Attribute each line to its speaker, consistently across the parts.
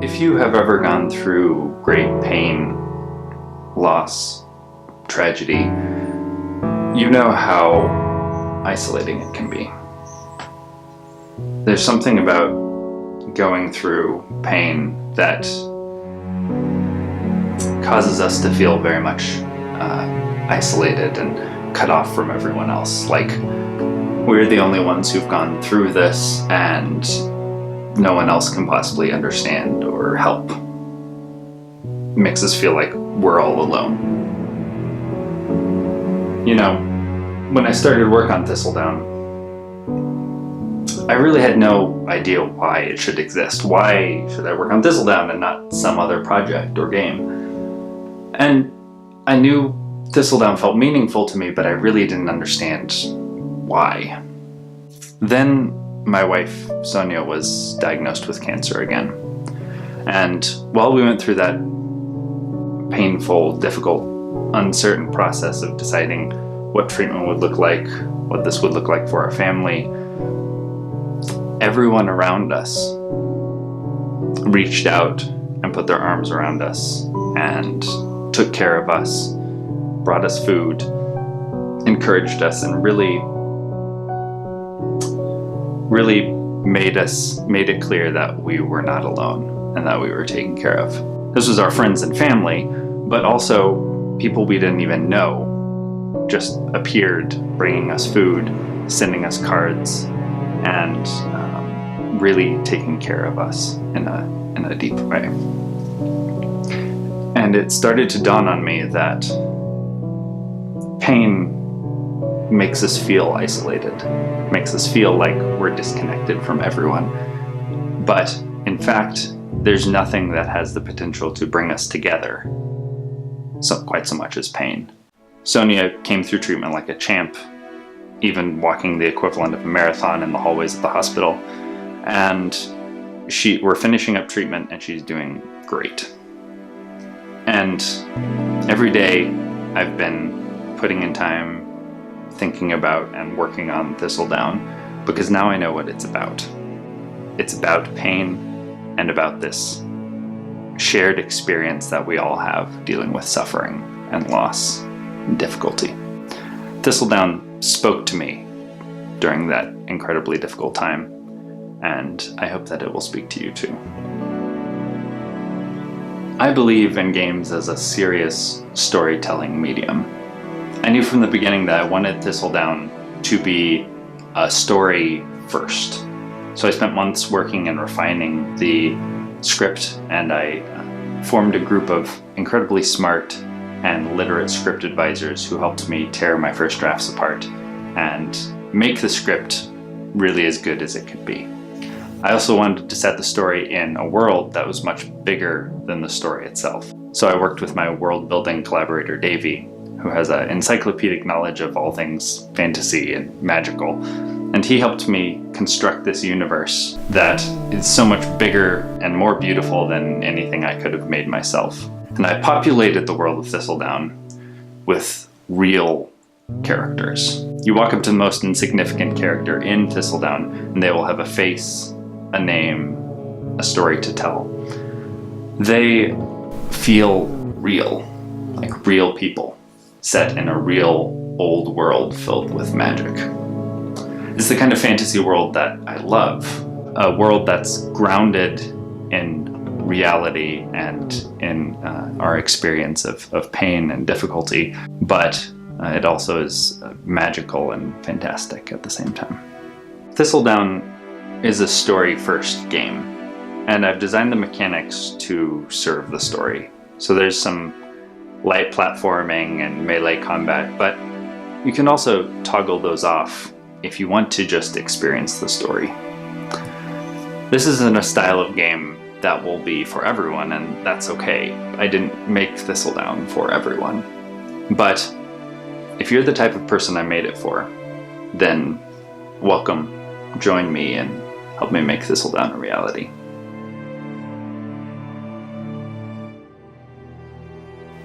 Speaker 1: If you have ever gone through great pain, loss, tragedy, you know how isolating it can be. There's something about going through pain that causes us to feel very much isolated and cut off from everyone else. Like we're the only ones who've gone through this and no one else can possibly understand or help. It makes us feel like we're all alone. You know, when I started work on Thistledown, I really had no idea why it should exist. Why should I work on Thistledown and not some other project or game? And I knew Thistledown felt meaningful to me, but I really didn't understand why. Then my wife, Sonia, was diagnosed with cancer again. And while we went through that painful, difficult, uncertain process of deciding what treatment would look like, what this would look like for our family, everyone around us reached out and put their arms around us and took care of us, brought us food, encouraged us, and really made it clear that we were not alone and that we were taken care of. This was our friends and family, but also people we didn't even know just appeared, bringing us food, sending us cards, and really taking care of us in a deep way. And it started to dawn on me that pain makes us feel isolated, makes us feel like we're disconnected from everyone. But in fact, there's nothing that has the potential to bring us together quite so much as pain. Sonia came through treatment like a champ, even walking the equivalent of a marathon in the hallways of the hospital. And we're finishing up treatment and she's doing great. And every day I've been putting in time thinking about and working on Thistledown because now I know what it's about. It's about pain and about this shared experience that we all have dealing with suffering and loss and difficulty. Thistledown spoke to me during that incredibly difficult time, and I hope that it will speak to you too. I believe in games as a serious storytelling medium. I knew from the beginning that I wanted Thistledown to be a story first. So I spent months working and refining the script, and I formed a group of incredibly smart and literate script advisors who helped me tear my first drafts apart and make the script really as good as it could be. I also wanted to set the story in a world that was much bigger than the story itself. So I worked with my world-building collaborator, Davey, who has an encyclopedic knowledge of all things fantasy and magical. And he helped me construct this universe that is so much bigger and more beautiful than anything I could have made myself. And I populated the world of Thistledown with real characters. You walk up to the most insignificant character in Thistledown, and they will have a face, a name, a story to tell. They feel real, like real people, set in a real old world filled with magic. It's the kind of fantasy world that I love, a world that's grounded in reality and in our experience of pain and difficulty, but it also is magical and fantastic at the same time. Thistledown is a story-first game, and I've designed the mechanics to serve the story. So there's some light platforming and melee combat, but you can also toggle those off if you want to just experience the story. This isn't a style of game that will be for everyone, and that's okay. I didn't make Thistledown for everyone. But if you're the type of person I made it for, then welcome, join me, and help me make Thistledown a reality.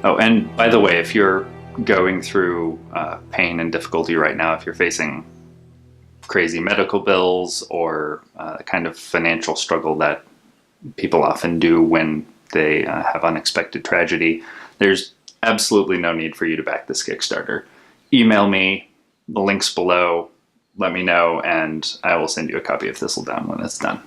Speaker 1: Oh, and by the way, if you're going through pain and difficulty right now, if you're facing crazy medical bills or the kind of financial struggle that people often do when they have unexpected tragedy. There's absolutely no need for you to back this Kickstarter. Email me, the link's below, let me know, and I will send you a copy of Thistledown when it's done.